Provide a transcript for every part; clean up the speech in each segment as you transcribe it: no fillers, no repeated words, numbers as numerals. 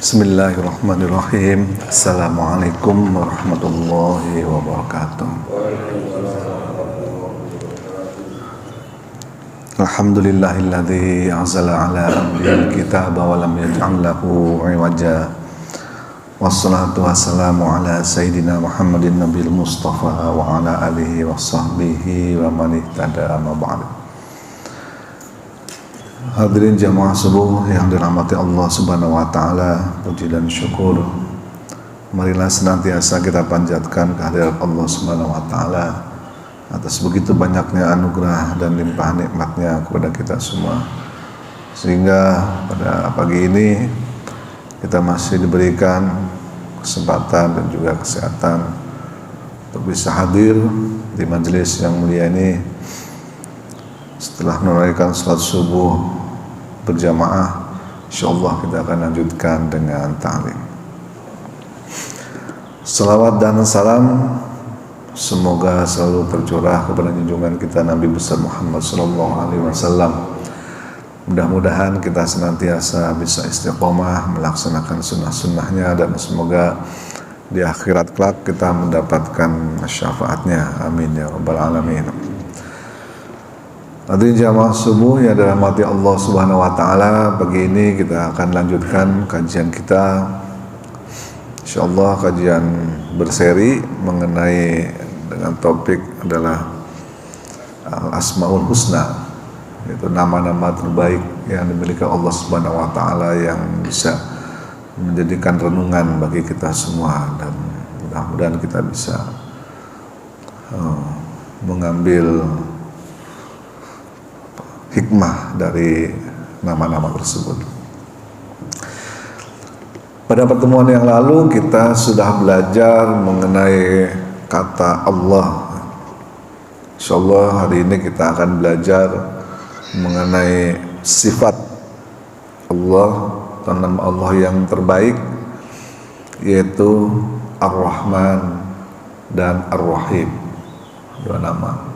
Bismillahirrahmanirrahim. Assalamualaikum warahmatullahi wabarakatuh. Alhamdulillahilladzi anzala ala abdihil kitaba wa lam yaj'al lahu 'iwaja. Wassalatu wassalamu ala sayyidina Muhammadin nabiyil mustafa wa ala alihi wa sahbihi wa man ihtada amma ba'd. Hadirin jamaah subuh yang dirahmati Allah Subhanahu wa taala, puji dan syukur marilah senantiasa kita panjatkan kehadirat Allah Subhanahu wa taala atas begitu banyaknya anugerah dan limpahan nikmatnya kepada kita semua, sehingga pada pagi ini kita masih diberikan kesempatan dan juga kesehatan untuk bisa hadir di majelis yang mulia ini. Setelah menunaikan salat subuh berjamaah, insyaallah kita akan lanjutkan dengan ta'lim. Salawat dan salam semoga selalu tercurah kepada junjungan kita Nabi besar Muhammad sallallahu alaihi wasallam. Mudah-mudahan kita senantiasa bisa istiqomah melaksanakan sunnah-sunnahnya, dan semoga di akhirat kelak kita mendapatkan syafaatnya. Amin ya rabbal alamin. Hadirin jamaah subuh yang dirahmati Allah Subhanahu wa taala, pagi ini kita akan lanjutkan kajian kita. Insyaallah kajian berseri mengenai dengan topik adalah Al-Asmaul Husna, yaitu nama-nama terbaik yang dimiliki Allah Subhanahu wa taala yang bisa menjadikan renungan bagi kita semua, dan mudah-mudahan kita bisa mengambil hikmah dari nama-nama tersebut. Pada pertemuan yang lalu kita sudah belajar mengenai kata Allah. Insyaallah hari ini kita akan belajar mengenai sifat Allah, nama Allah yang terbaik, yaitu Ar-Rahman dan Ar-Rahim, dua nama.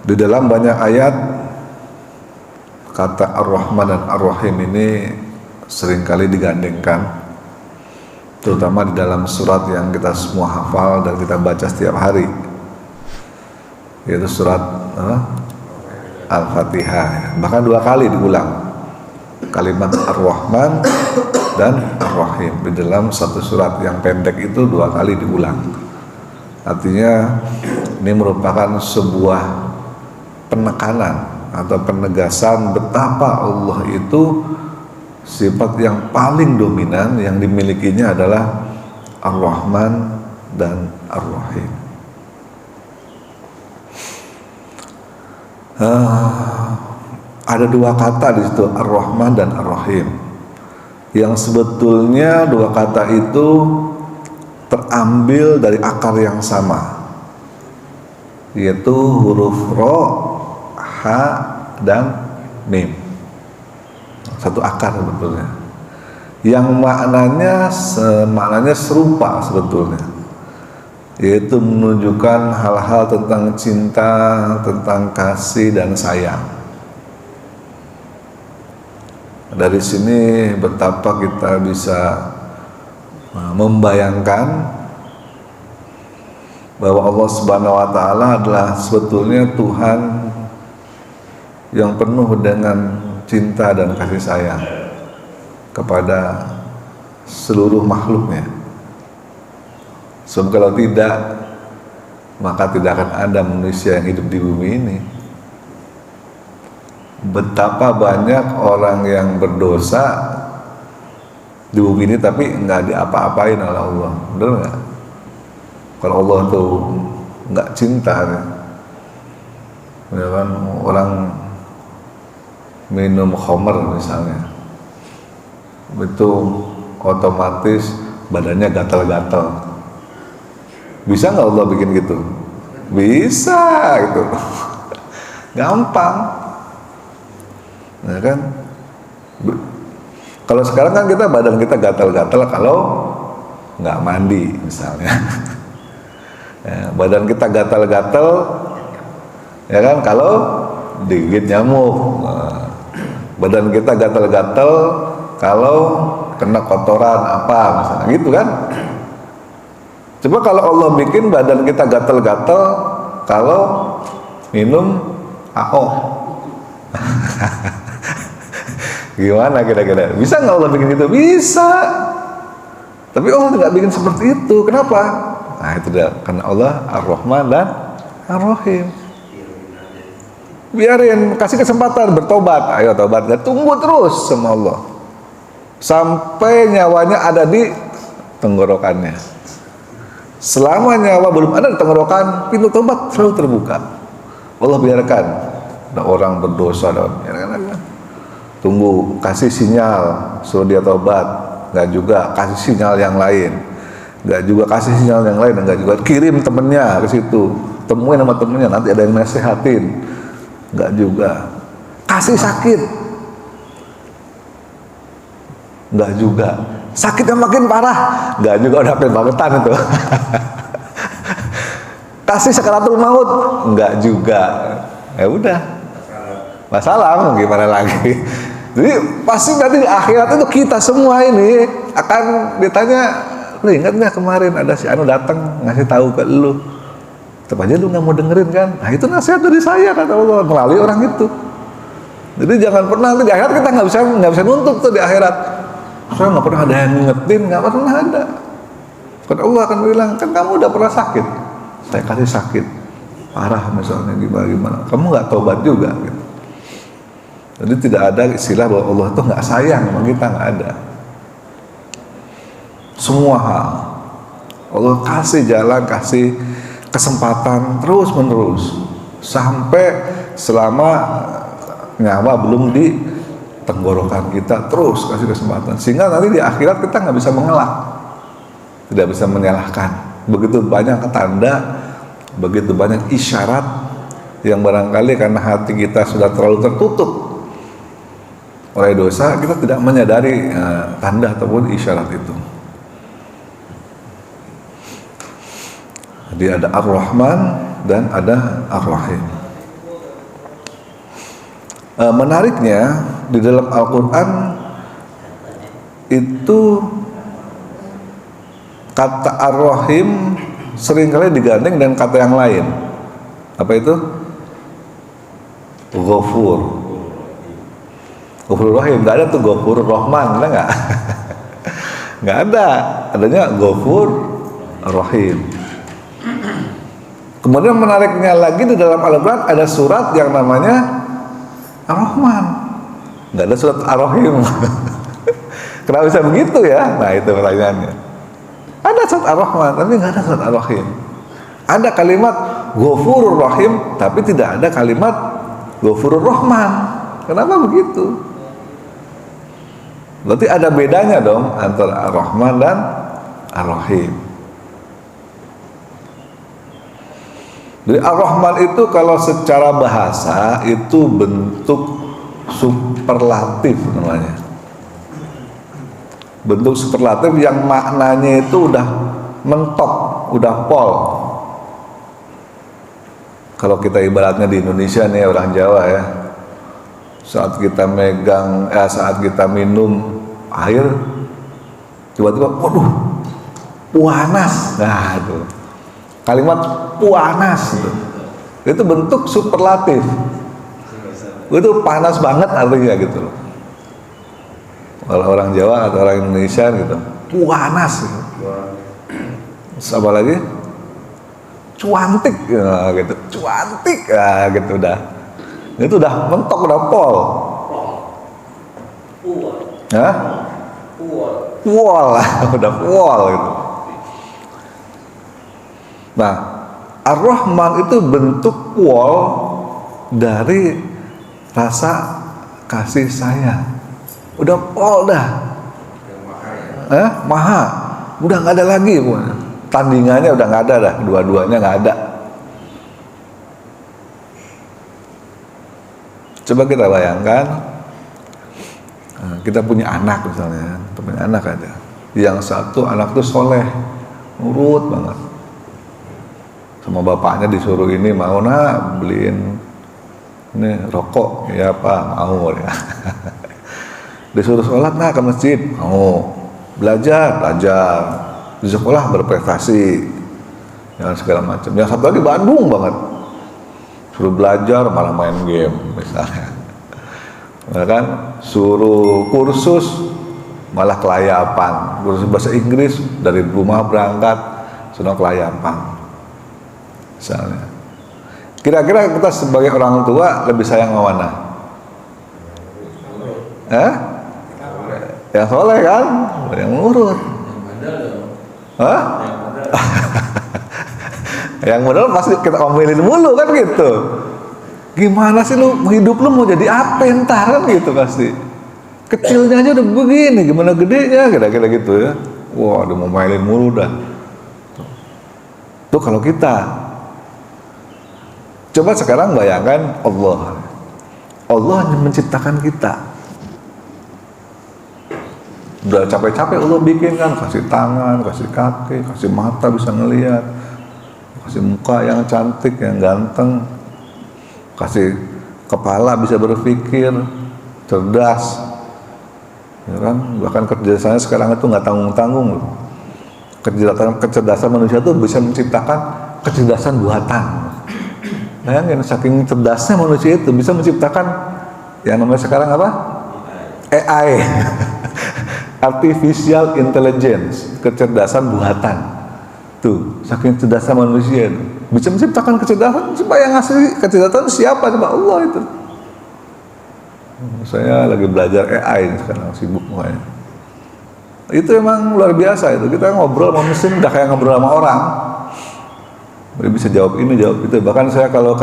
Di dalam banyak ayat kata Ar-Rahman dan Ar-Rahim ini seringkali digandengkan, terutama di dalam surat yang kita semua hafal dan kita baca setiap hari, yaitu surat Al-Fatihah. Bahkan dua kali diulang kalimat Ar-Rahman dan Ar-Rahim di dalam satu surat yang pendek itu, dua kali diulang. Artinya ini merupakan sebuah penekanan atau penegasan betapa Allah itu sifat yang paling dominan yang dimilikinya adalah Ar-Rahman dan Ar-Rahim. Ada dua kata di situ, Ar-Rahman dan Ar-Rahim, yang sebetulnya dua kata itu terambil dari akar yang sama, yaitu huruf Ro, Ha, dan Mim. Satu akar sebetulnya, yang maknanya serupa sebetulnya, yaitu menunjukkan hal-hal tentang cinta, tentang kasih dan sayang. Dari sini betapa kita bisa membayangkan bahwa Allah Subhanahu wa taala adalah sebetulnya Tuhan yang penuh dengan cinta dan kasih sayang kepada seluruh makhluknya. Sebab kalau tidak, maka tidak akan ada manusia yang hidup di bumi ini. Betapa banyak orang yang berdosa di bumi ini tapi nggak diapa-apain oleh Allah, benar nggak? Kalau Allah tuh nggak cinta, ya kan, orang minum khamr misalnya, itu otomatis badannya gatal-gatal. Bisa nggak Allah bikin gitu? Bisa gitu. Gampang, ya kan? Kalau sekarang kan kita badan kita gatal-gatal kalau nggak mandi misalnya. Ya, badan kita gatal-gatal, ya kan, kalau digigit nyamuk. Nah, Badan kita gatal-gatal kalau kena kotoran apa misalnya gitu kan. Coba kalau Allah bikin badan kita gatal-gatal kalau minum AO. Gimana kira-kira? Bisa nggak Allah bikin itu? Bisa. Tapi Allah nggak bikin seperti itu. Kenapa? Nah itu dia. Karena Allah Ar-Rahman dan Ar-Rahim. Biarin, kasih kesempatan bertobat. Ayo tobat. Nggak, tunggu terus sama Allah sampai nyawanya ada di tenggorokannya. Selama nyawa belum ada di tenggorokan, pintu tobat selalu terbuka. Allah biarkan ada orang berdosa, tunggu, kasih sinyal suruh dia tobat, nggak juga kasih sinyal yang lain, nggak juga kasih sinyal yang lain, nggak juga kirim temennya ke situ, temuin sama temennya, nanti ada yang nasehatin, nggak juga kasih sakit, nggak juga sakitnya makin parah, nggak juga, udah kebangetan itu. Kasih sakaratul maut, nggak juga, ya udah masalah gimana lagi. Jadi pasti nanti di akhirat itu kita semua ini akan ditanya, lu ingat nggak kemarin ada si Anu datang ngasih tahu ke lu, tetap aja lu nggak mau dengerin kan? Nah itu nasihat dari saya kata Allah melalui orang itu. Jadi jangan pernah nanti di akhirat kita nggak bisa nuntut tuh di akhirat. Saya nggak pernah ada yang ngingetin, nggak pernah ada. Kan Allah akan bilang, kan kamu udah pernah sakit, saya kasih sakit parah misalnya gimana, kamu nggak tobat juga gitu. Jadi tidak ada istilah bahwa Allah itu nggak sayang sama kita, nggak ada. Semua hal Allah kasih jalan, kasih kesempatan terus menerus sampai selama nyawa belum di tenggorokan kita, terus kasih kesempatan sehingga nanti di akhirat kita nggak bisa mengelak, tidak bisa menyalahkan. Begitu banyak tanda, begitu banyak isyarat yang barangkali karena hati kita sudah terlalu tertutup oleh dosa, kita tidak menyadari tanda ataupun isyarat itu. Jadi ada Ar-Rahman dan ada Ar-Rahim. Menariknya di dalam Al-Quran itu kata Ar-Rahim seringkali digandeng dengan kata yang lain. Apa itu? Ghafur. Ghafur Rahim, nggak ada tuh Ghafur Rahman, ada nggak? Nggak ada, adanya Ghafur Rahim. Kemudian menariknya lagi di dalam Al-Quran ada surat yang namanya Ar-Rahman, nggak ada surat Ar-Rahim. Kenapa bisa begitu ya? Nah itu pertanyaannya. Ada surat Ar-Rahman tapi nggak ada surat Ar-Rahim. Ada kalimat Ghafurur Rahim tapi tidak ada kalimat Ghafurur Rahman. Kenapa begitu? Berarti ada bedanya dong antara Ar-Rahman dan Ar-Rahim. Jadi Ar-Rahman itu kalau secara bahasa itu bentuk superlatif namanya. Bentuk superlatif yang maknanya itu udah mentok, udah pol. Kalau kita ibaratnya di Indonesia nih orang Jawa ya, saat kita megang, saat kita minum air, tiba-tiba, waduh, panas. Nah itu kalimat panas itu bentuk superlatif. Itu panas banget artinya gitu loh. Kalau orang Jawa atau orang Indonesia gitu, panas gitu. Apa lagi? Cuantik gitu, cuantik gitu udah. Itu udah mentok, udah pol. Hah? Pol lah, udah pol gitu. Nah, Ar-Rahman itu bentuk pol dari rasa kasih sayang. Udah pol dah. Maha. Udah nggak ada lagi, tandingannya udah nggak ada dah, dua-duanya nggak ada. Coba kita bayangkan, kita punya anak misalnya, kita punya anak aja. Yang satu anak tuh soleh, nurut banget. Sama bapaknya disuruh ini, mau nak beliin Ini rokok, ya Pak, mau ya. Disuruh sholat, nah ke masjid, mau. Belajar, di sekolah berprestasi, yang segala macam. Yang satu lagi Bandung banget, suruh belajar malah main game misalnya. Kan suruh kursus malah kelayapan, kursus bahasa Inggris dari rumah berangkat sudah kelayapan misalnya. Kira-kira kita sebagai orang tua lebih sayang sama mana? Yang soleh kan? Yang nurut. Hah? Yang modal pasti kita omelin mulu kan gitu. Gimana sih lu hidup lu mau jadi apa entar kan gitu pasti. Kecilnya aja udah begini, gimana gedenya kira-kira gitu ya. Wah, udah mau mainin mulu dah. Tuh kalau kita. Coba sekarang bayangkan Allah menciptakan kita. Udah capek-capek Allah bikin kan, kasih tangan, kasih kaki, kasih mata bisa ngelihat, kasih muka yang cantik, yang ganteng, kasih kepala bisa berpikir, cerdas, ya kan? Bahkan kecerdasannya sekarang itu nggak tanggung-tanggung loh. Kecerdasan manusia itu bisa menciptakan kecerdasan buatan. Bayangin, saking cerdasnya manusia itu bisa menciptakan yang namanya sekarang apa? AI. Artificial Intelligence, kecerdasan buatan. Tuh, saking cerdasnya manusia itu bisa menciptakan kecerdasan. Coba yang ngasih kecerdasan siapa? Coba Allah itu. Saya lagi belajar AI sekarang, sibuk makanya. Itu emang luar biasa itu. Kita ngobrol sama mesin udah kayak ngobrol sama orang. Dia bisa jawab ini, jawab itu. Bahkan saya kalau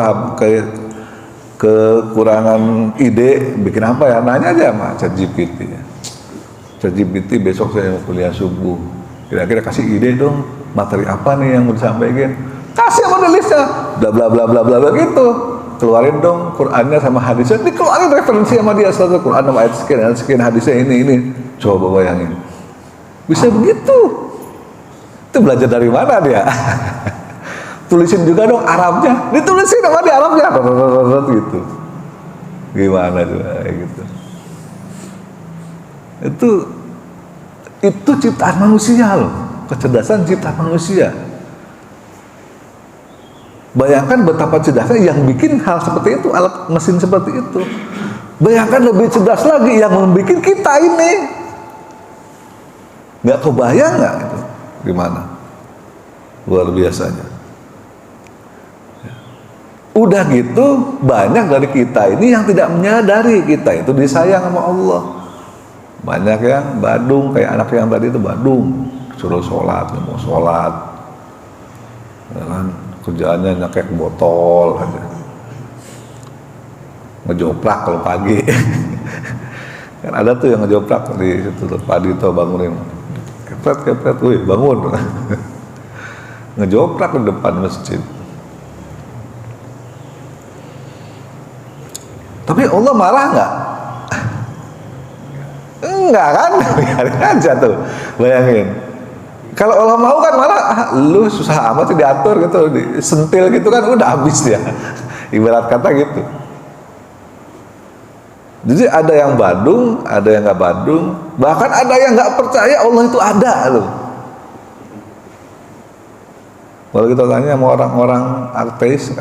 kekurangan ide bikin apa ya, nanya aja sama ChatGPT ya. ChatGPT besok saya mau kuliah subuh, kira-kira kasih ide dong, materi apa nih yang mau disampaikan, kasih sama listnya, bla bla bla bla bla gitu. Keluarin dong Qurannya sama hadisnya, dikeluarin referensi sama dia, satu Quran sama ayat sekian hadisnya ini. Coba bayangin, bisa begitu. Itu belajar dari mana dia? Tulisin juga dong Arabnya, ditulisin sama di Arabnya, gitu. Gimana tuh gitu? Itu ciptaan manusia loh, kecerdasan ciptaan manusia. Bayangkan betapa cerdasnya yang bikin hal seperti itu, alat mesin seperti itu. Bayangkan lebih cerdas lagi yang membuat kita ini. Nggak kebayang nggak itu? Gimana? Luar biasanya. Udah gitu banyak dari kita ini yang tidak menyadari kita itu disayang sama Allah. Banyak yang badung, kayak anak yang tadi itu badung, suruh sholat, mau sholat, ya kan? Kerjaannya nyekek botol aja, ngejoprak kalau pagi. Kan ada tuh yang ngejoprak di situ pagi tuh bangunin, kepret, wih bangun, ngejoprak di depan masjid. Tapi Allah marah nggak? Enggak kan? Biarin aja tuh, bayangin. Kalau Allah mau kan malah lu susah amat sih diatur gitu, disentil gitu kan udah habis dia. Ibarat kata gitu. Jadi ada yang badung, ada yang nggak badung, bahkan ada yang nggak percaya Allah itu ada loh. Kalau kita tanya sama orang-orang ateis,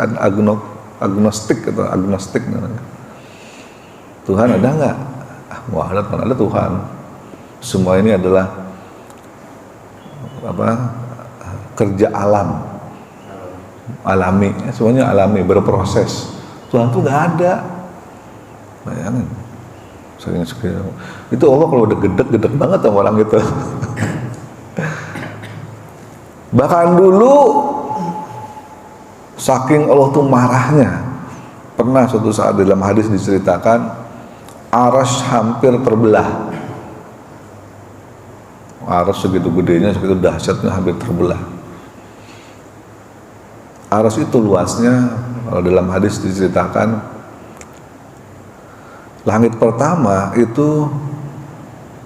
agnostik atau agnostik namanya. Tuhan ada nggak? Wah ada Tuhan. Semua ini adalah kerja alam, alami, semuanya alami, berproses. Tuhan tuh nggak ada. Bayangin, itu Allah kalau udah gedek banget sama orang gitu. Bahkan dulu saking Allah tuh marahnya, pernah suatu saat dalam hadis diceritakan Arasy hampir terbelah. Arasy segitu gedenya, segitu dahsyatnya hampir terbelah. Arasy itu luasnya, kalau dalam hadis diceritakan, langit pertama itu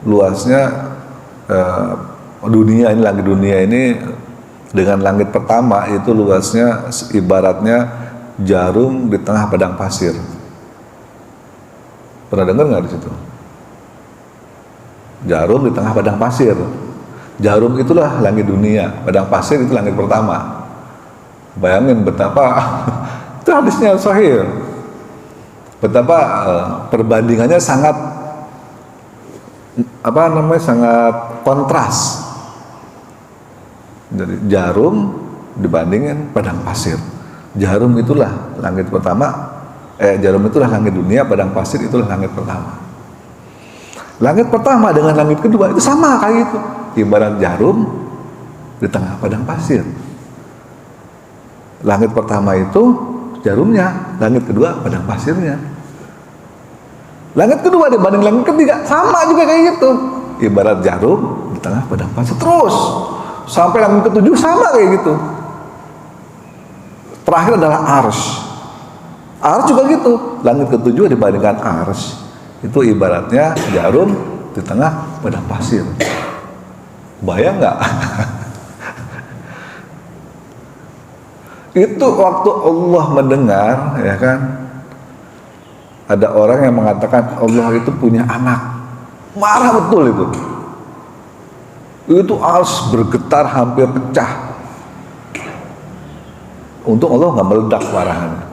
luasnya langit dunia ini dengan langit pertama itu luasnya ibaratnya jarum di tengah padang pasir. Pernah dengar nggak di situ? Jarum di tengah padang pasir. Jarum itulah langit dunia, padang pasir itu langit pertama. Bayangin betapa itu hadisnya sahih. Betapa perbandingannya sangat sangat kontras. Jadi jarum dibandingin padang pasir. Jarum itulah langit pertama, jarum itulah langit dunia, padang pasir itulah langit pertama. Langit pertama dengan langit kedua itu sama kayak gitu. Ibarat jarum di tengah padang pasir. Langit pertama itu jarumnya, langit kedua padang pasirnya. Langit kedua dibanding langit ketiga sama juga kayak gitu. Ibarat jarum di tengah padang pasir terus sampai langit ketujuh sama kayak gitu. Terakhir adalah arsy. Arsy juga gitu. Langit ketujuh dibandingkan arsy itu ibaratnya jarum di tengah padang pasir. Bayang nggak? Itu waktu Allah mendengar, ya kan? Ada orang yang mengatakan Allah itu punya anak. Marah betul itu. Itu arsy bergetar hampir pecah. Untung Allah nggak meledak marahannya.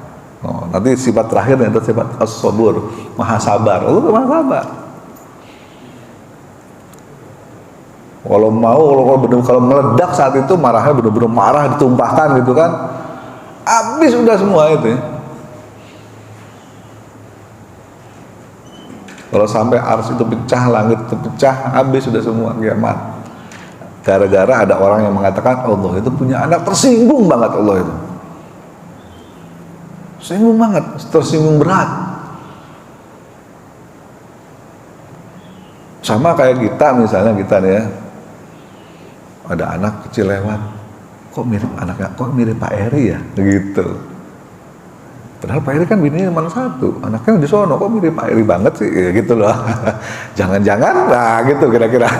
Oh, nanti sifat terakhir itu sifat as-sabur, maha sabar. Allah maha sabar. Kalau meledak saat itu marahnya benar-benar marah ditumpahkan gitu kan, habis udah semua itu. Ya. Kalau sampai arsy itu pecah, langit itu pecah, habis sudah semua kiamat. Gara-gara ada orang yang mengatakan Allah itu punya anak, tersinggung banget Allah itu. Tersinggung banget, tersinggung berat. Sama kayak kita misalnya nih ya, ada anak kecil lewat, kok mirip Pak Eri ya, gitu. Padahal Pak Eri kan bininya cuma satu, anaknya di sono, kok mirip Pak Eri banget sih, ya gitu loh. Jangan-jangan, nah gitu kira-kira.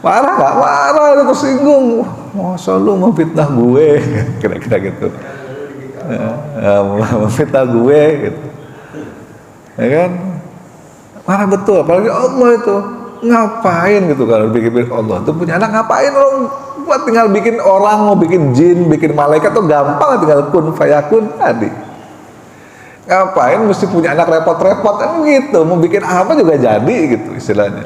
Marah nggak? Marah, itu tersinggung. Masa lu mau fitnah gue, kira-kira gitu. Memfitnah gue gitu. Ya kan? Marah betul, apalagi Allah itu ngapain gitu kalau bikin Allah itu punya anak, ngapain orang buat tinggal bikin orang, mau bikin jin, bikin malaikat tuh gampang, tinggal kun fayakun tadi. Ngapain mesti punya anak repot-repot kan gitu, mau bikin apa juga jadi gitu istilahnya.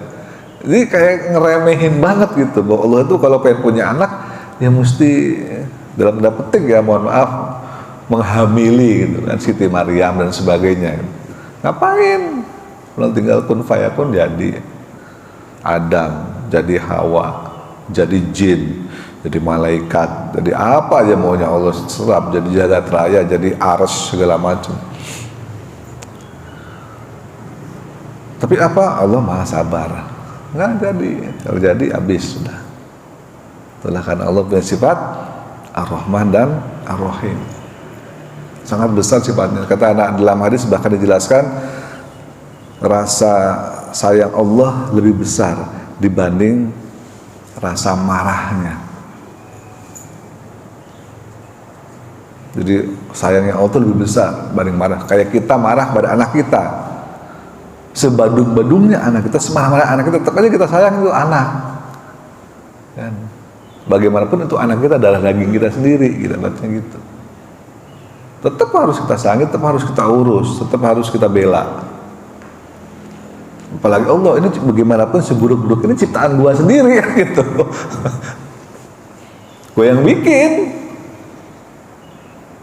Jadi kayak ngeremehin banget gitu bahwa Allah itu kalau pengen punya anak ya mesti dalam tanda petik ya, mohon maaf, menghamili gitu kan, Siti Maryam dan sebagainya gitu. Ngapain? Kalau tinggal kun fayakun jadi Adam, jadi Hawa, jadi jin, jadi malaikat, jadi apa aja maunya Allah serap, jadi jagat raya, jadi arsy segala macam. Tapi apa? Allah maha sabar. Nggak jadi, kalau jadi habis sudah. Itulah karena Allah punya sifat Ar-Rahman dan Ar-Rahim. Sangat besar sifatnya. Kata anak dalam hadis bahkan dijelaskan rasa sayang Allah lebih besar dibanding rasa marahnya. Jadi sayangnya Allah itu lebih besar dibanding marah. Kayak kita marah pada anak kita, sebadung-badungnya anak kita, semarah-marah anak kita, tetap aja kita sayang itu anak. Dan bagaimanapun itu anak kita adalah daging kita sendiri, kita baca gitu. Tetap harus kita sayang, tetap harus kita urus, tetap harus kita bela. Apalagi Allah ini bagaimanapun seburuk-buruk ini ciptaan gua sendiri gitu. Gua yang bikin.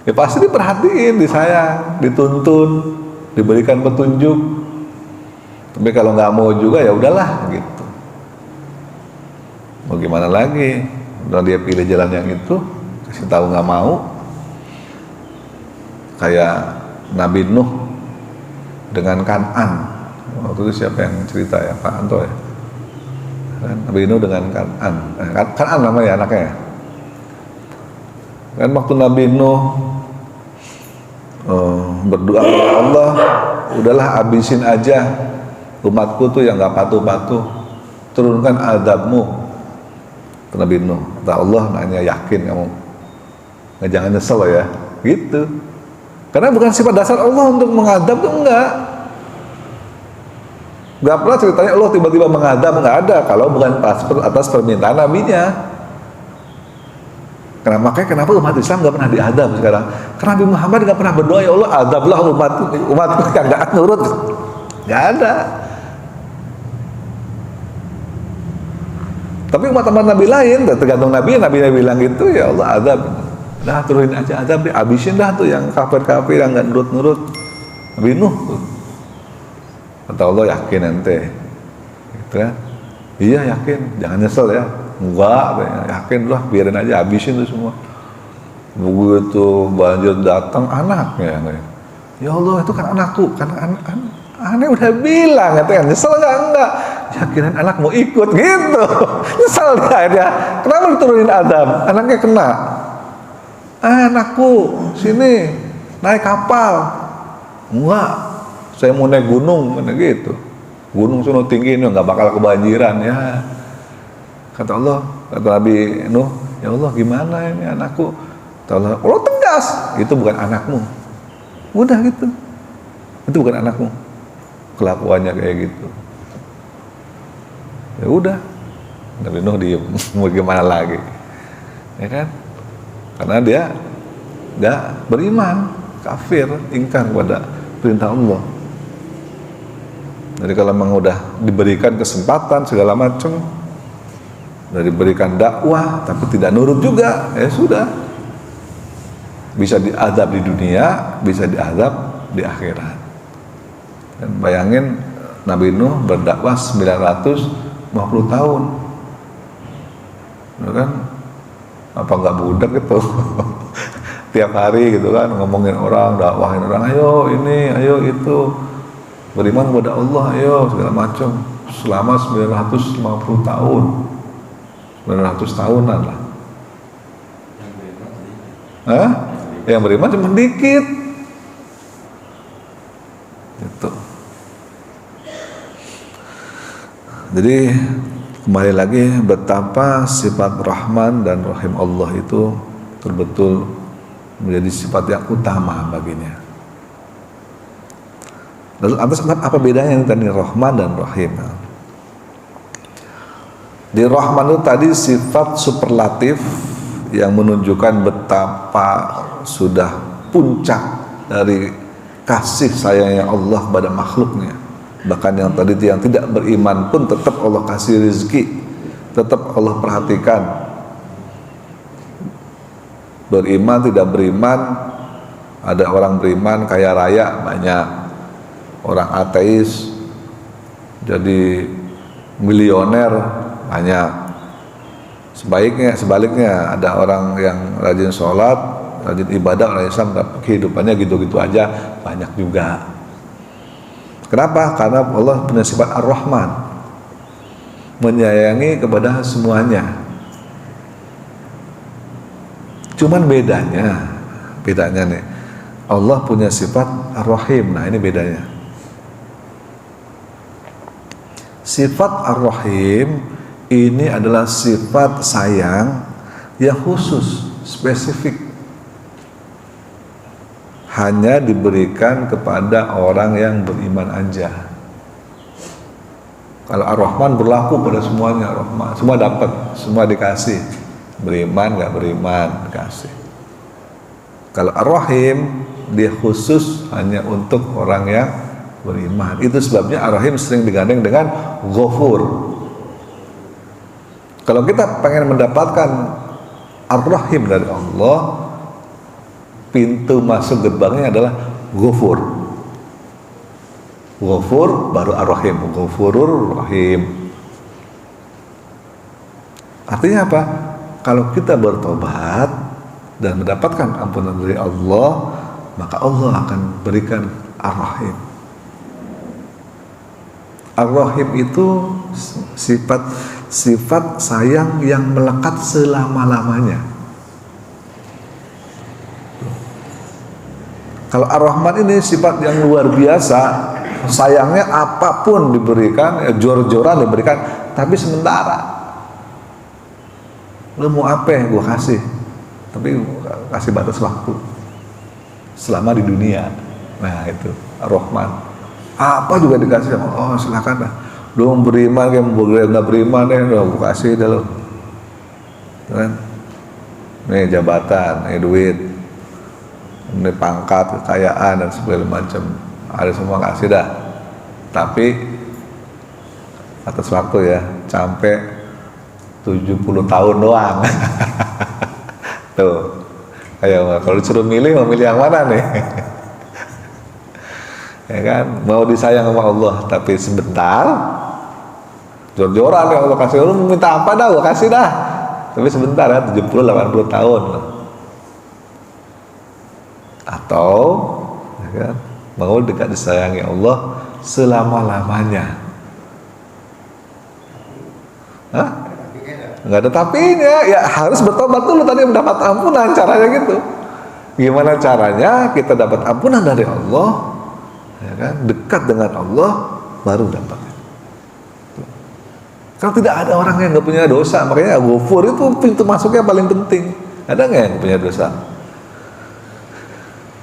Ya pasti diperhatiin, disayang, dituntun, diberikan petunjuk. Tapi kalau nggak mau juga ya udahlah gitu. Mau gimana lagi? Udah dia pilih jalan yang itu, kasih tahu nggak mau. Kayak Nabi Nuh dengan Kan'an. Waktu itu siapa yang cerita ya? Pak Anto ya? Nabi Nuh dengan Kan'an. Kan'an namanya anaknya. Kan waktu Nabi Nuh berdoa kepada Allah, udahlah habisin aja umatku tuh yang nggak patuh-patuh, turunkan azabmu ke Nabi Nuh. Kata Allah, nanya yakin kamu? Jangan nyesel ya, gitu. Karena bukan sifat dasar Allah untuk mengadab tuh enggak. Gak pernah ceritanya Allah tiba-tiba mengadab, nggak ada kalau bukan atas permintaan nabinya. Karena makanya kenapa umat Islam nggak pernah diadab sekarang? Karena Nabi Muhammad nggak pernah berdoa, ya Allah adablah umatku yang nggak nurut, nggak ada. Tapi umat-umat Nabi lain, tergantung Nabi bilang gitu, ya Allah adab, dah turunin aja adab, habisin dah tuh yang kafir-kafir yang nggak nurut-nurut. Nabi Nuh, kata Allah yakin ente, gitu kan? Iya yakin, jangan nyesel ya. Enggak, yakin lah, biarin aja, habisin tuh semua. Begitu banjir datang anaknya, ya Allah itu kan anakku, kan aneh udah bilang, katanya nyesel enggak, yakinan anak mau ikut gitu, nyesel dia, kenapa diturunin adab, anaknya kena, anakku sini naik kapal, enggak, saya mau naik gunung, mana gitu, gunung sono tinggi ini nggak bakal kebanjiran ya. Kata Allah, kata Nabi Nuh, ya Allah gimana ini anakku? Kata Allah, Allah tegas, itu bukan anakmu. Udah gitu, itu bukan anakmu. Kelakuannya kayak gitu. Ya udah, Nabi Nuh diem, mau gimana lagi? Ya kan? Karena dia nggak beriman, kafir, ingkar pada perintah Allah. Jadi kalau memang udah diberikan kesempatan segala macam, udah diberikan dakwah tapi tidak nurut juga, ya sudah, bisa diadab di dunia, bisa diadab di akhirat. Dan bayangin Nabi Nuh berdakwah 950 tahun, ya kan? Apa nggak budak gitu? Tiap hari gitu kan ngomongin orang, dakwahin orang, ayo ini, ayo itu, beriman kepada Allah, ayo segala macam, selama 950 tahun. 900 tahunan lah. Yang beriman cuma dikit. Gitu. Jadi kembali lagi betapa sifat Rahman dan Rahim Allah itu betul-betul menjadi sifat yang utama baginya. Lalu atas apa bedanya tadi Rahman dan Rahim? Di Rahman itu tadi sifat superlatif yang menunjukkan betapa sudah puncak dari kasih sayangnya Allah pada makhluknya. Bahkan yang tadi yang tidak beriman pun tetap Allah kasih rezeki, tetap Allah perhatikan. Beriman tidak beriman, ada orang beriman kaya raya banyak, orang ateis jadi milioner banyak. Sebaliknya ada orang yang rajin sholat, rajin ibadah, orang Islam tapi kehidupannya gitu-gitu aja banyak juga. Kenapa? Karena Allah punya sifat Ar-Rahman, menyayangi kepada semuanya. Cuman bedanya nih, Allah punya sifat Ar-Rahim. Nah ini bedanya. Sifat Ar-Rahim ini adalah sifat sayang yang khusus, spesifik, hanya diberikan kepada orang yang beriman aja. Kalau Ar-Rahman berlaku pada semuanya, Rahman, semua dapat, semua dikasih, beriman nggak beriman dikasih. Kalau Ar-Rahim dia khusus hanya untuk orang yang beriman. Itu sebabnya Ar-Rahim sering digandeng dengan Ghafur. Kalau kita pengen mendapatkan Ar-Rahim dari Allah, pintu masuk gerbangnya adalah Ghafur. Ghafur baru Ar-Rahim, Ghafurur Rahim. Artinya apa? Kalau kita bertobat dan mendapatkan ampunan dari Allah, maka Allah akan berikan Ar-Rahim. Ar-Rahim itu sifat sayang yang melekat selama-lamanya. Kalau Ar-Rahman ini sifat yang luar biasa, sayangnya apapun diberikan, ya jor-joran diberikan, tapi sementara. Lu mau apa ya gue kasih, tapi kasih batas waktu selama di dunia. Nah itu Ar-Rahman. Apa juga dikasih sama Allah. Oh silakan dah. Lu beriman kayak nggak beriman udah kasih dah lo. Kan? Nih jabatan, nih duit, ini pangkat, kekayaan dan segala macam. Ada semua kasih dah. Tapi atas waktu ya, sampai 70 tahun doang. Tuh. Ayo, kalau disuruh milih, mau milih yang mana nih? Ya kan, mau disayang sama Allah, tapi sebentar, jor-joran ya Allah kasih, lu minta apa dah, gua kasih dah. Tapi sebentar ya, 70-80 tahun. Atau, ya kan, mau dekat disayangi Allah selama-lamanya. Hah? Nggak ada tapinya, ya harus bertobat dulu tadi mendapat ampunan, caranya gitu. Gimana caranya kita dapat ampunan dari Allah, ya kan? Dekat dengan Allah baru dapat. Kalau tidak ada orang yang nggak punya dosa, makanya Ghafur itu pintu masuknya paling penting. Ada nggak yang punya dosa?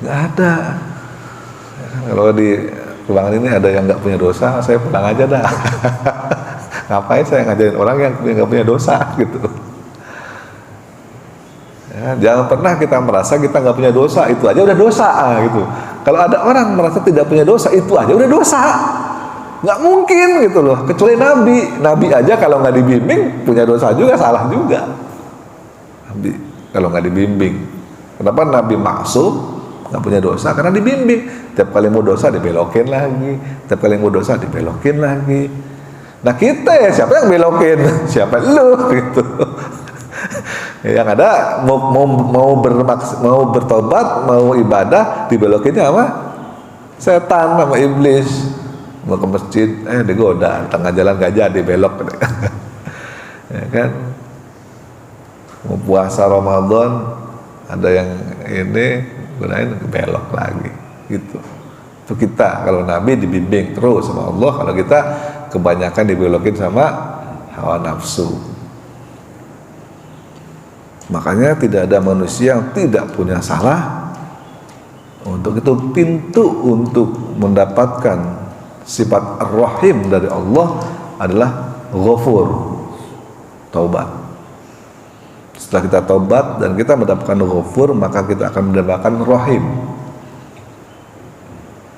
Nggak ada. Ya kan? Kalau di ruangan ini ada yang nggak punya dosa, saya pulang aja dah. Ngapain saya ngajarin orang yang nggak punya dosa gitu. Ya, jangan pernah kita merasa kita nggak punya dosa, itu aja udah dosa gitu. Kalau ada orang merasa tidak punya dosa, itu aja udah dosa. Nggak mungkin gitu loh, kecuali Nabi aja kalau nggak dibimbing punya dosa juga, salah juga. Nabi kalau nggak dibimbing, kenapa Nabi maksum nggak punya dosa? Karena dibimbing. Tiap kali mau dosa dibelokin lagi, tiap kali mau dosa dibelokin lagi. Nah kita ya siapa yang belokin? Siapa lu gitu? Yang ada mau bertobat, mau ibadah, dibelokinnya sama setan, sama iblis. Mau ke masjid, digoda, tengah jalan gak jadi, belok. Ya kan? Mau puasa Ramadan, ada yang ini, gunain belok lagi, gitu. Itu kita, kalau Nabi dibimbing terus sama Allah, kalau kita kebanyakan dibelokin sama hawa nafsu. Makanya tidak ada manusia yang tidak punya salah. Untuk itu pintu untuk mendapatkan sifat Ar-Rahim dari Allah adalah Ghafur, taubat. Setelah kita taubat dan kita mendapatkan Ghafur, maka kita akan mendapatkan Rahim.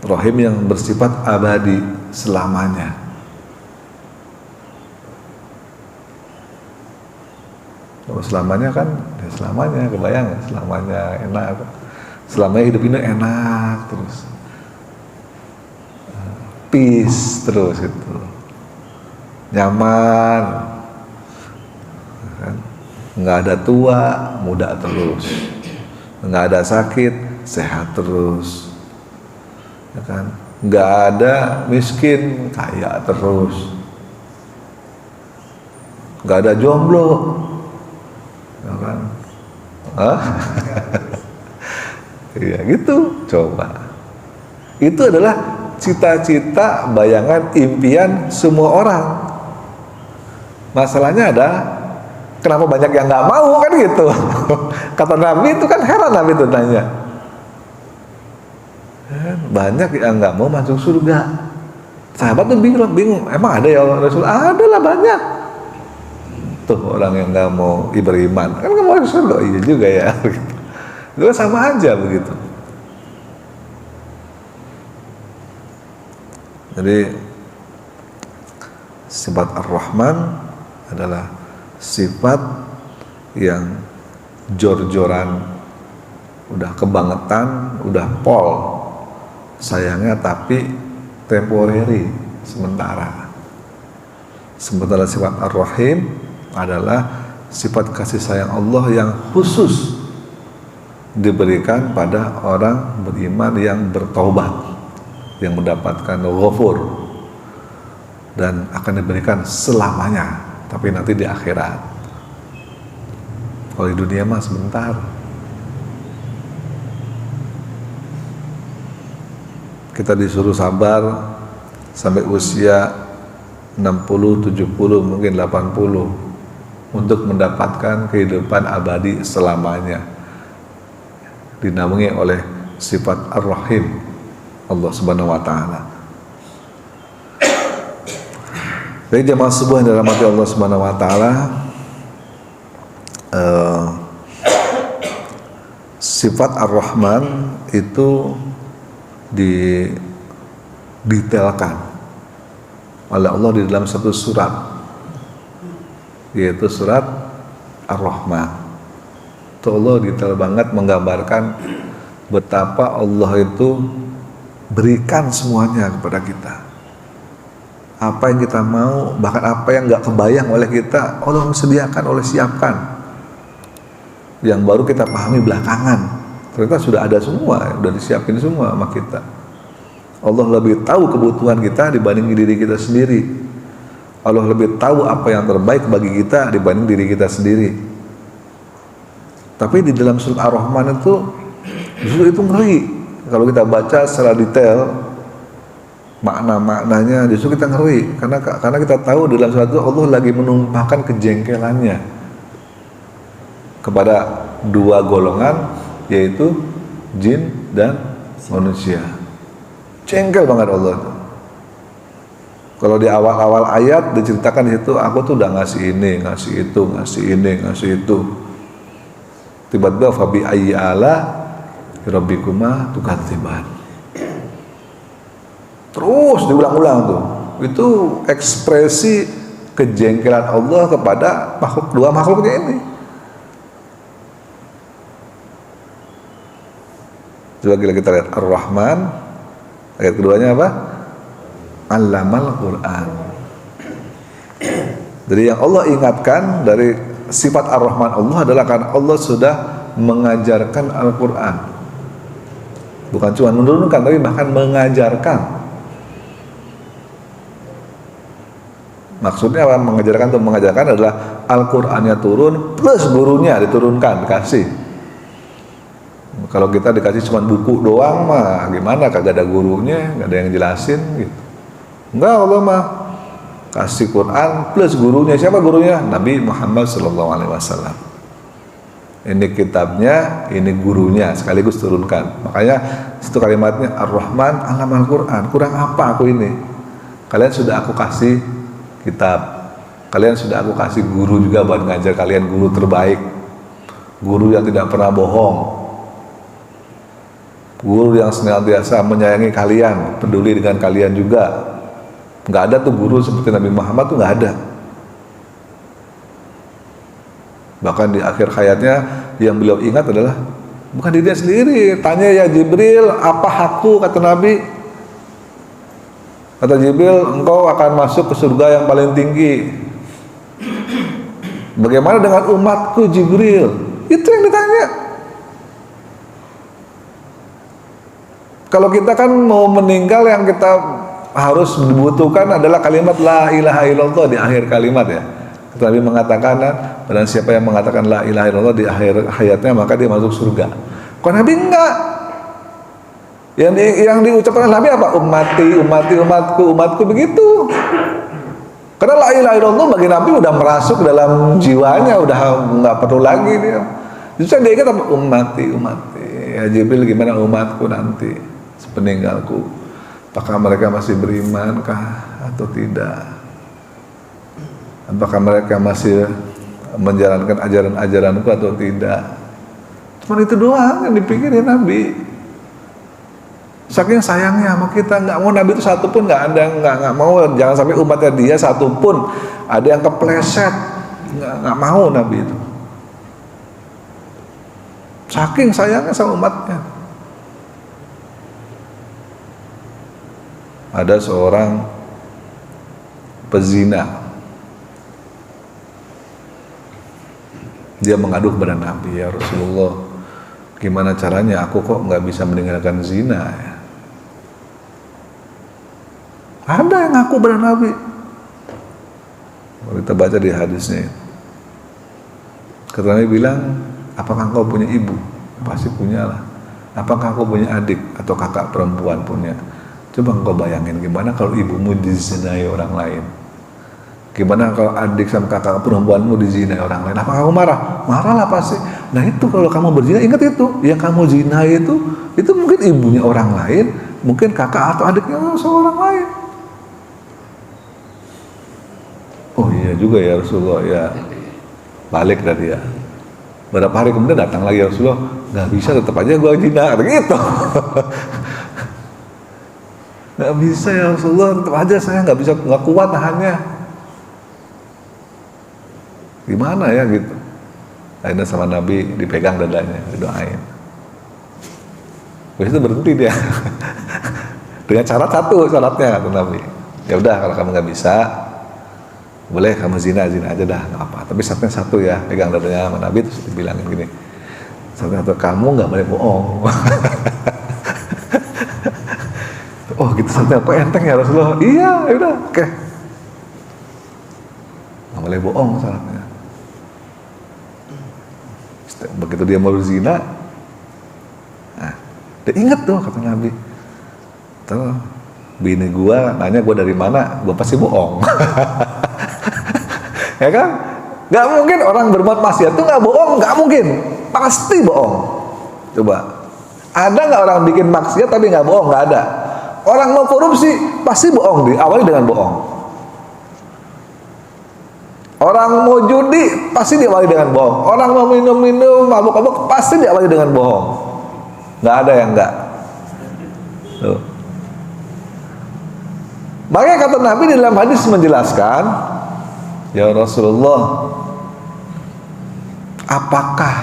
Rahim yang bersifat abadi selamanya. Kalau selamanya kan, ya selamanya, kebayang ya, selamanya enak. Selamanya hidup ini enak terus. Peace terus itu, nyaman, nggak ada tua, muda terus, nggak ada sakit, sehat terus, ya kan? Nggak ada miskin, kaya terus, nggak ada jomblo, ya kan? Iya gitu, coba. Itu adalah cita-cita, bayangan, impian semua orang. Masalahnya ada, kenapa banyak yang nggak mau kan gitu? Kata Nabi itu kan heran, Nabi itu tanya. Banyak yang nggak mau masuk surga. Sahabat tuh bingung. Emang ada ya Rasul? Ada lah banyak. Tuh orang yang nggak mau beriman, kan nggak mau masuk surga. Iya juga ya. Itu sama aja begitu. Jadi sifat Ar-Rahman adalah sifat yang jor-joran, udah kebangetan, udah pol sayangnya, tapi temporary, sementara. Sementara sifat Ar-Rahim adalah sifat kasih sayang Allah yang khusus diberikan pada orang beriman yang bertaubat, yang mendapatkan Ghafur, dan akan diberikan selamanya, tapi nanti di akhirat. Kalau di dunia mah sebentar. Kita disuruh sabar sampai usia 60, 70, mungkin 80 untuk mendapatkan kehidupan abadi selamanya, dinaungi oleh sifat Ar-Rahim Allah Subhanahu wa taala. Jadi jamaah subuh yang dirahmati Allah Subhanahu wa taala, sifat Ar-Rahman itu didetailkan oleh Allah di dalam satu surat, yaitu surat Ar-Rahman. Itu Allah detail banget menggambarkan betapa Allah itu berikan semuanya kepada kita. Apa yang kita mau, bahkan apa yang nggak kebayang oleh kita, Allah sediakan, Allah siapkan. Yang baru kita pahami belakangan, ternyata sudah ada semua, sudah disiapin semua sama kita. Allah lebih tahu kebutuhan kita dibanding diri kita sendiri. Allah lebih tahu apa yang terbaik bagi kita dibanding diri kita sendiri. Tapi di dalam surat Ar-Rahman itu justru itu ngeri. Kalau kita baca secara detail makna-maknanya, justru kita ngeri karena kita tahu di dalam surat itu Allah lagi menumpahkan kejengkelannya kepada dua golongan, yaitu jin dan manusia. Jengkel banget Allah itu. Kalau di awal-awal ayat diceritakan di situ, aku tuh udah ngasih ini, ngasih itu, ngasih ini, ngasih itu. Tiba-tiba fabi ayyi ala rabbikuma tukadziban. Terus diulang-ulang tuh. Itu ekspresi kejengkelan Allah kepada dua makhluknya ini. Coba kita lihat Ar-Rahman, ayat keduanya apa? Allamal Quran. Jadi yang Allah ingatkan dari sifat Ar-Rahman Allah adalah karena Allah sudah mengajarkan Al-Quran. Bukan cuma menurunkan, tapi bahkan mengajarkan. Maksudnya apa? Mengajarkan atau mengajarkan adalah Al-Qurannya turun plus gurunya diturunkan, dikasih. Kalau kita dikasih cuma buku doang mah gimana, kagak ada gurunya, gak ada yang jelasin gitu. Enggak, Allah mah kasih Quran plus gurunya. Siapa gurunya? Nabi Muhammad SAW. Ini kitabnya, ini gurunya, sekaligus turunkan. Makanya situ kalimatnya Ar-Rahman Allamal Quran. Kurang apa aku ini? Kalian sudah aku kasih kitab, kalian sudah aku kasih guru juga buat ngajar kalian, guru terbaik, guru yang tidak pernah bohong, guru yang senantiasa menyayangi kalian, peduli dengan kalian juga. Nggak ada tuh guru seperti Nabi Muhammad tuh, nggak ada. Bahkan di akhir hayatnya yang beliau ingat adalah bukan dirinya sendiri. Tanya ya Jibril, apa hakku, kata Nabi. Kata Jibril, engkau akan masuk ke surga yang paling tinggi. Bagaimana dengan umatku Jibril? Itu yang ditanya. Kalau kita kan mau meninggal, yang kita harus dibutuhkan adalah kalimat la ilaha illallah di akhir kalimat ya. Nabi mengatakan, dan siapa yang mengatakan la ilaha illallah di akhir hayatnya maka dia masuk surga. Kok Nabi enggak? Yang diucapkan oleh Nabi apa? Ummati, ummati, umatku, begitu. Karena la ilaha illallah bagi Nabi udah merasuk dalam jiwanya, udah nggak perlu lagi dia. Justru dia ingat apa? Ummati. Ya Jibril, gimana umatku nanti sepeninggalku? Apakah mereka masih berimankah atau tidak? Apakah mereka masih menjalankan ajaran-ajaranku atau tidak? Cuma itu doang yang dipikirin Nabi. Saking sayangnya sama kita, nggak mau Nabi itu satu pun nggak ada, nggak mau, jangan sampai umatnya dia satu pun ada yang kepleset, nggak mau Nabi itu. Saking sayangnya sama umatnya. Ada seorang pezina, dia mengadu kepada Nabi, ya Rasulullah, gimana caranya aku kok nggak bisa meninggalkan zina ya? Ada yang ngaku kepada Nabi. Kalau kita baca di hadisnya, kata Nabi bilang, apakah engkau punya ibu? Pasti punyalah. Apakah engkau punya adik atau kakak perempuan? Punya. Coba engkau bayangin gimana kalau ibumu dizinai orang lain. Gimana kalau adik sama kakak perempuanmu dizinai orang lain? Apa kamu marah? Marahlah pasti. Nah itu kalau kamu berzina, ingat itu, yang kamu zinai itu mungkin ibunya orang lain, mungkin kakak atau adiknya seorang lain. iya juga ya Rasulullah ya. Balik dari dia. Beberapa hari kemudian datang lagi Rasulullah, nggak bisa, tetap aja gue zina, gitu. Nggak bisa ya Rasulullah, tetap aja saya nggak bisa, nggak kuat tahannya. Gimana ya gitu. Akhirnya sama Nabi dipegang dadanya, didoain. Habis itu berhenti dia. Dengan syaratnya kata Nabi. Ya udah kalau kamu nggak bisa, boleh kamu zina aja dah, nggak apa. Tapi syaratnya satu ya, pegang dadanya sama Nabi terus dibilangin gini. Satu kamu nggak boleh bohong. Oh gitu syaratnya, kok enteng ya Rasulullah? Iya, ya udah, oke. Nggak boleh bohong syaratnya. Begitu dia mau zina, nah, dia ingat tuh kata Nabi. Tuh, bini gua nanya gua dari mana, gua pasti bohong. Ya kan? Gak mungkin orang berbuat maksiat tuh gak bohong, gak mungkin, pasti bohong. Coba, ada nggak orang bikin maksiat tapi nggak bohong? Nggak ada. Orang mau korupsi pasti bohong, diawali dengan bohong. Orang mau judi pasti diawali dengan bohong. Orang mau minum-minum, mabuk-mabuk pasti diawali dengan bohong. Nggak ada yang enggak. Tuh. Makanya kata Nabi di dalam hadis menjelaskan, ya Rasulullah, apakah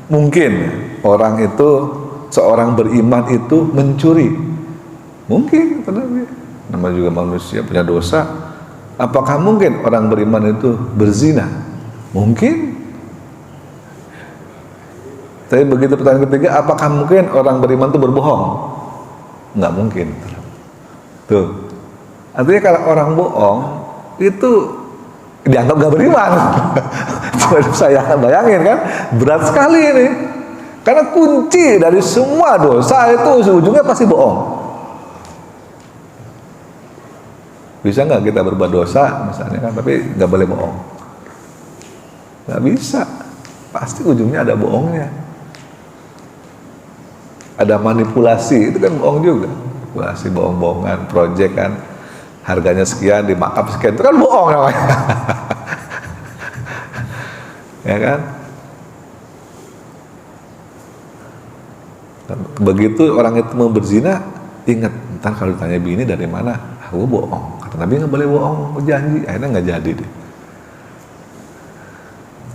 mungkin orang itu, seorang beriman itu mencuri? Mungkin, kata Nabi. Namanya juga manusia punya dosa. Apakah mungkin orang beriman itu berzina? Mungkin. Tapi begitu pertanyaan ketiga, apakah mungkin orang beriman itu berbohong? Nggak mungkin. Tuh. Artinya kalau orang bohong itu dianggap nggak beriman. Saya bayangin kan, berat sekali ini. Karena kunci dari semua dosa itu ujungnya pasti bohong. Bisa nggak kita berbuat dosa misalnya kan, tapi nggak boleh bohong? Nggak bisa, pasti ujungnya ada bohongnya. Ada manipulasi, itu kan bohong juga. Manipulasi, bohong-bohongan, project kan, harganya sekian, di markup sekian, itu kan bohong namanya. Ya kan? Begitu orang itu mau berzina, ingat, ntar kalau ditanya bini dari mana, aku bohong. Kata Nabi nggak boleh bohong, janji. Akhirnya nggak jadi deh.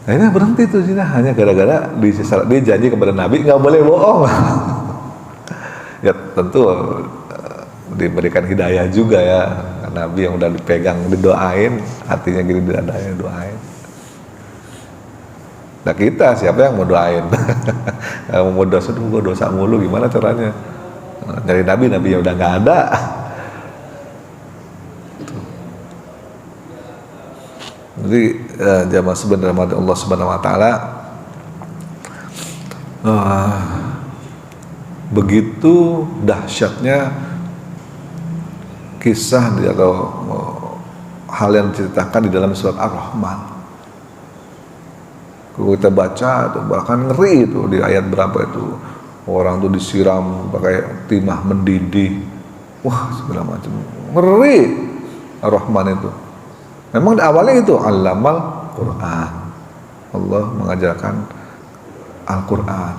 Akhirnya berhenti tuh zina, hanya gara-gara dia janji kepada Nabi nggak boleh bohong. Ya tentu diberikan hidayah juga ya, Nabi yang udah dipegang, didoain, hatinya gini doain. Nah kita siapa yang mau doain? Kalau mau dosa tuh gue dosa mulu, gimana caranya? Dari Nabi yang udah nggak ada. Jadi jamaah sebenarnya Allah Subhanahu Wa Taala, begitu dahsyatnya kisah atau hal yang diceritakan di dalam surat Ar-Rahman. Kalau kita baca itu bahkan ngeri itu, di ayat berapa itu, orang tuh disiram pakai timah mendidih, wah segala macam, ngeri. Ar-Rahman itu memang awalnya itu Allamal Quran, Allah mengajarkan Al-Quran.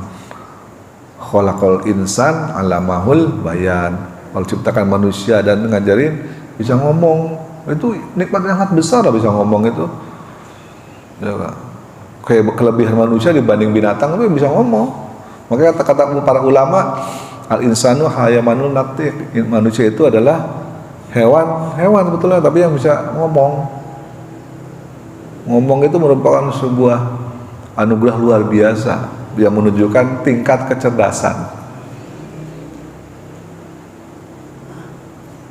Khalaqal insan allamahul bayan, Allah ciptakan manusia dan ngajarin bisa ngomong. Itu nikmat yang sangat besar lah, bisa ngomong itu ya, kayak kelebihan manusia dibanding binatang itu bisa ngomong. Makanya kata para ulama, al insanu hayamanun natik, manusia itu adalah hewan sebetulnya tapi yang bisa ngomong. Ngomong itu merupakan sebuah anugerah luar biasa yang menunjukkan tingkat kecerdasan.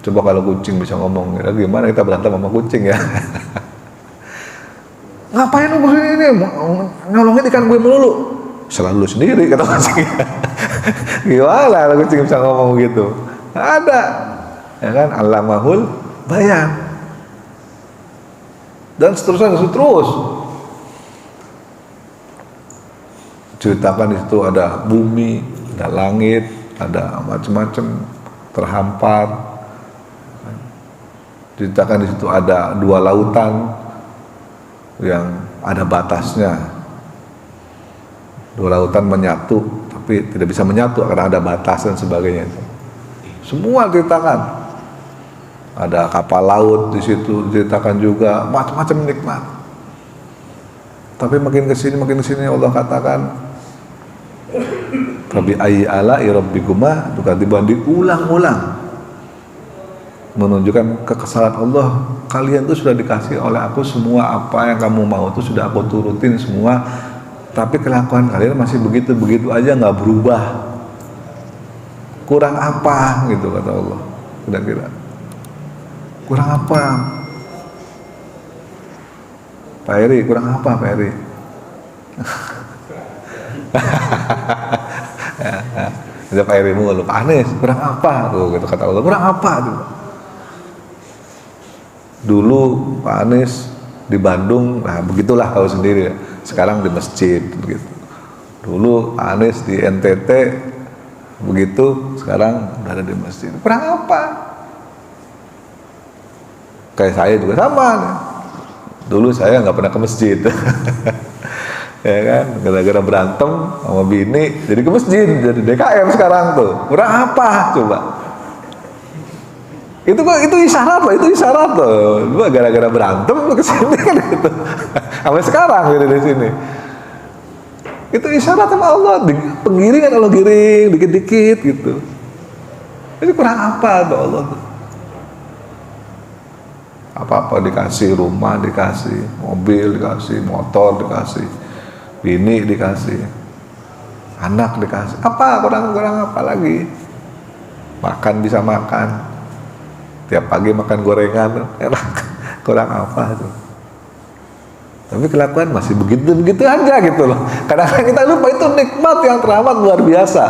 Coba kalau kucing bisa ngomong, ya gimana kita berantem sama kucing ya? Ngapain lu kesini ini? Nyolongin ikan gue melulu. Selalu sendiri kata kucing. Gimana kalau kucing bisa ngomong gitu? Ada, ya kan? Allamahul bayan. Dan seterusnya terus. Ceritakan di situ ada bumi, ada langit, ada macam-macam terhampar. Diceritakan di situ ada 2 lautan yang ada batasnya. 2 lautan menyatu, tapi tidak bisa menyatu karena ada batas dan sebagainya. Semua diceritakan. Ada kapal laut di situ diceritakan juga, macam-macam nikmat. Tapi makin kesini Allah katakan, Fabi ayyi ala'i rabbikuma tukadziban, diulang-ulang menunjukkan kekesalan Allah. Kalian tuh sudah dikasih oleh aku semua, apa yang kamu mau tuh sudah aku turutin semua, tapi kelakuan kalian masih begitu-begitu aja, nggak berubah. Kurang apa gitu kata Allah. Kira-kira kurang apa? Pak Eri, kurang apa Pak Eri? Ada Pak Eri mulu, Pak Anies, kurang apa? Tuh gitu kata Allah, kurang apa? Tuh. Dulu Pak Anies di Bandung, nah begitulah tahu sendiri ya. Sekarang di masjid begitu. Dulu Pak Anies di NTT begitu, sekarang udah ada di masjid. Kurang apa? Kayak saya juga sama nih. Dulu saya nggak pernah ke masjid. Ya kan, gara-gara berantem sama bini jadi ke masjid, jadi DKM sekarang tuh. Kurang apa coba? Itu isyarat loh. Lu gara-gara berantem lu kesini kan gitu. Sampai sekarang gitu di sini. Itu isyarat sama Allah, penggiringan Allah giring dikit-dikit gitu. Jadi kurang apa tuh Allah tuh? Apa-apa dikasih, rumah dikasih, mobil dikasih, motor dikasih, bini dikasih, anak dikasih. Apa kurang apa lagi? Makan bisa makan. Tiap pagi makan gorengan, enak. Kurang apa tuh? Tapi kelakuan masih begitu aja gitu loh. Kadang-kadang kita lupa itu nikmat yang teramat luar biasa.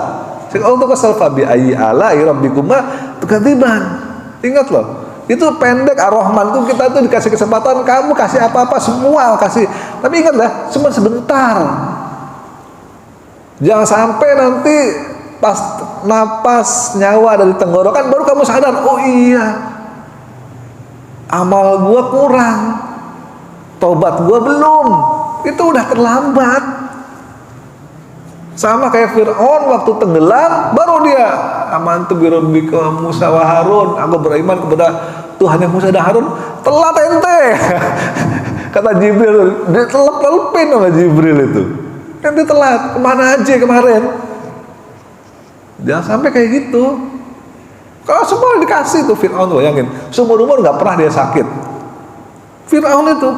Untuk kesal Fabi ayyi ala'i rabbikuma tukadziban. Ingat loh, itu pendek Ar-Rahman tuh, kita tuh dikasih kesempatan, kamu kasih apa-apa semua kasih. Tapi ingatlah, cuma sebentar. Jangan sampai nanti pas napas nyawa dari tenggorokan baru kamu sadar, oh iya, amal gua kurang, tobat gua belum. Itu udah terlambat. Sama kayak Fir'aun waktu tenggelam, baru dia amantu bi rabbika Musa wa Harun, aku beriman kepada Tuhan yang Musa dan Harun. Telat ente. Kata Jibril, dia telepin sama Jibril itu. Ente telat, kemana aja kemarin? Jangan sampai kayak gitu. Kalau semua dikasih tuh Fir'aun, bayangin, seumur-umur nggak pernah dia sakit. Fir'aun itu.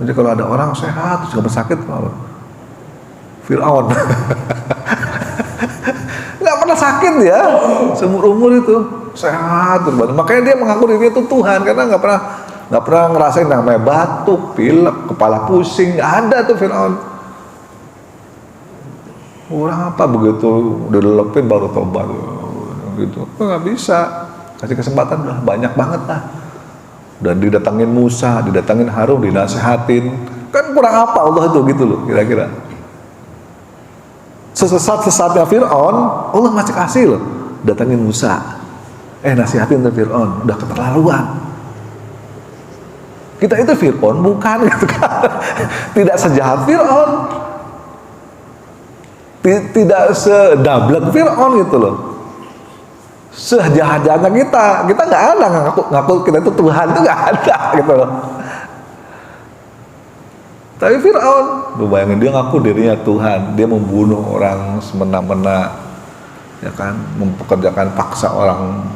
Jadi kalau ada orang sehat terus nggak sakit, Fir'aun nggak pernah sakit ya, seumur-umur itu sehat terus. Makanya dia mengaku diri itu Tuhan, karena nggak pernah ngerasain namanya batuk, pilek, kepala pusing, nggak ada tuh Fir'aun. Kurang apa begitu udah dilepin baru tobat gitu? Nggak bisa, kasih kesempatan udah banyak banget lah. Dan didatangin Musa, didatangin Harun, dinasehatin, kan kurang apa Allah itu gitu loh kira-kira. Sesat-sesatnya Fir'aun, Allah masih kasih loh, datangin Musa, nasihatin tuh Fir'aun, udah keterlaluan. Kita itu Fir'aun bukan gitu kan. Tidak sejahat Fir'aun, tidak sedablek Fir'aun gitu loh. Sejahat-jahatnya kita nggak ada ngaku kita itu Tuhan, itu nggak ada gitu loh. Tapi Fir'aun, lu bayangin, dia ngaku dirinya Tuhan, dia membunuh orang semena-mena, ya kan, mempekerjakan paksa orang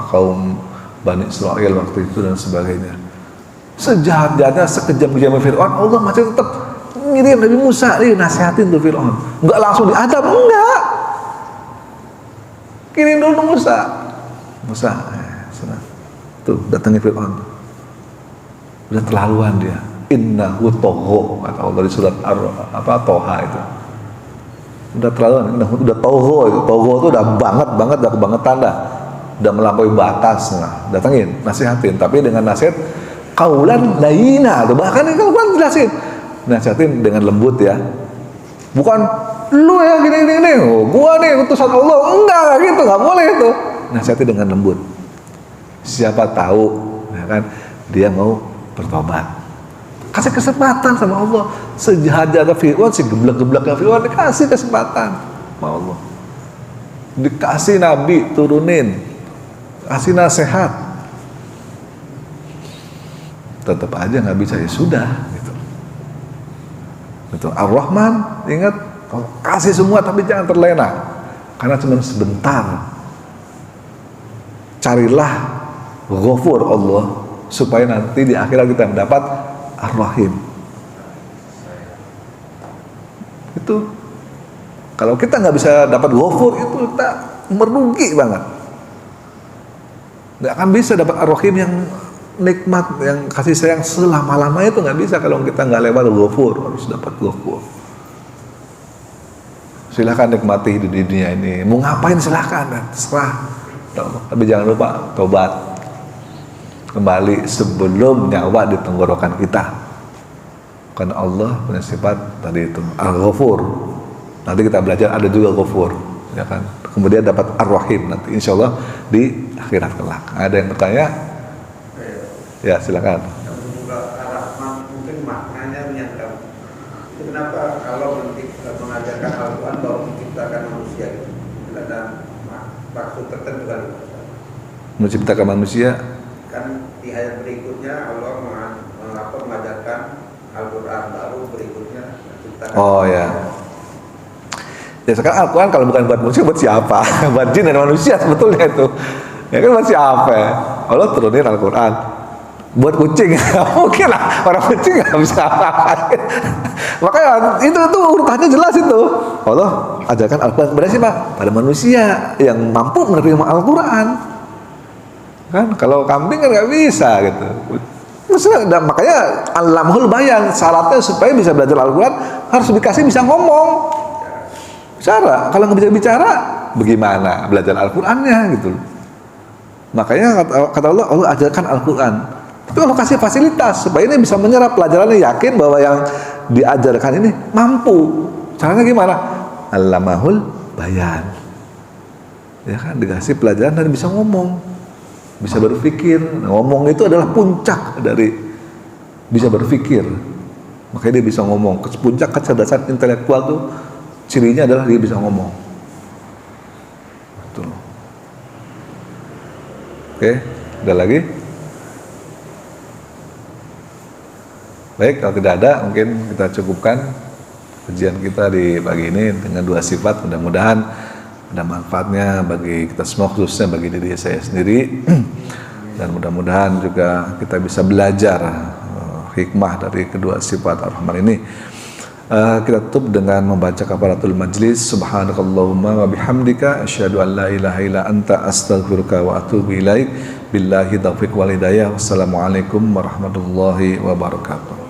kaum Bani Israel waktu itu dan sebagainya. Sejahat-jahatnya, sekejam-kejamnya Fir'aun, Allah masih tetap ngirim Nabi Musa, nasihatin tuh Fir'aun. Enggak langsung diadab, enggak. Kirim dulu Musa, tuh datangi Fir'aun. Udah terlaluan dia. Innahu togho, kata Allah di surat Toha itu. Udah terlaluan, udah togho itu. Togho itu udah banget, udah kebangetan dah. Udah melampaui batas. Nah, datangin, nasihatin, tapi dengan nasihat kaulan laina. Bahkan kalau kan jelasin, nasihatin dengan lembut ya. Bukan lu ya gini, gua nih utusan Allah. Enggak gitu, enggak boleh itu. Nasihatin dengan lembut. siapa tahu ya kan dia mau bertobat. Kasih kesempatan sama Allah. Sejahat-jahat Fir'aun, segeblak-geblak Fir'aun, dikasih kesempatan sama Allah. Dikasih Nabi turunin, kasih nasihat, tetap aja nggak bisa, ya sudah gitu. Itu Ar-Rahman, ingat, kasih semua tapi jangan terlena, karena cuma sebentar. Carilah Ghafur Allah supaya nanti di akhirat kita mendapat Ar-Rahim. Itu kalau kita nggak bisa dapat Ghafur, itu kita merugi banget. Nggak akan bisa dapat Ar-Rahim yang nikmat, yang kasih sayang selama-lamanya, itu nggak bisa kalau kita nggak lewat Ghafur. Harus dapat Ghafur. Silahkan nikmati di dunia ini, mau ngapain silahkan, terserah. Tapi jangan lupa tobat kembali sebelum nyawa di tenggorokan kita, karena Allah punya sifat tadi itu Al-Ghafur. Nanti kita belajar ada juga Ghafur, ya kan. Kemudian dapat Ar-Rahim nanti insya Allah di akhirat kelak. Ada yang bertanya? Ya silakan. Ar-Rahman mungkin maknanya menyangka. Itu kenapa kalau mengajarkan Al-Quran bahwa menciptakan manusia itu ada maksud tertentu kan? Menciptakan manusia. Kan di ayat berikutnya Allah mengajarkan Al-Quran, baru berikutnya menciptakan. Oh ya. Ya sekarang Al-Quran kalau bukan buat manusia, buat siapa? Buat jin dan manusia sebetulnya itu. Ya kan buat siapa? Allah turunin Al-Quran buat kucing. Mungkin lah orang kucing nggak bisa apa-apa. Makanya itu urutannya jelas itu. Allah ajarkan Al-Quran kepada siapa? Pada manusia yang mampu menerima Al-Quran. Kan kalau kambing kan nggak bisa gitu. Makanya Al-Lamhul Bayan, syaratnya supaya bisa belajar Al-Quran harus dikasih bisa ngomong. Bicara. Kalau nggak bisa bicara, bagaimana belajar Al-Qurannya gitu. Makanya kata Allah, Allah ajarkan Al-Quran. Tapi Allah kasih fasilitas supaya ini bisa menyerap pelajarannya, yakin bahwa yang diajarkan ini mampu. Caranya gimana? Al-Lamhul Bayan. Ya kan, dikasih pelajaran dan bisa ngomong, bisa berpikir. Ngomong itu adalah puncak dari bisa berpikir. Makanya dia bisa ngomong. Puncak kecerdasan intelektual tuh cirinya adalah dia bisa ngomong. Betul. Oke, ada lagi? Baik, kalau tidak ada mungkin kita cukupkan kajian kita di pagi ini dengan dua sifat. Mudah-mudahan ada manfaatnya bagi kita semua, khususnya bagi diri saya sendiri, dan mudah-mudahan juga kita bisa belajar hikmah dari kedua sifat Ar-Rahman ini. Kita tutup dengan membaca kafaratul majlis. Subhanakallahumma wa bihamdika asyhadu an la ilaha illa anta astaghfiruka wa atubu ilaik. Billahi taufiq wal hidayah. Wassalamualaikum warahmatullahi wabarakatuh.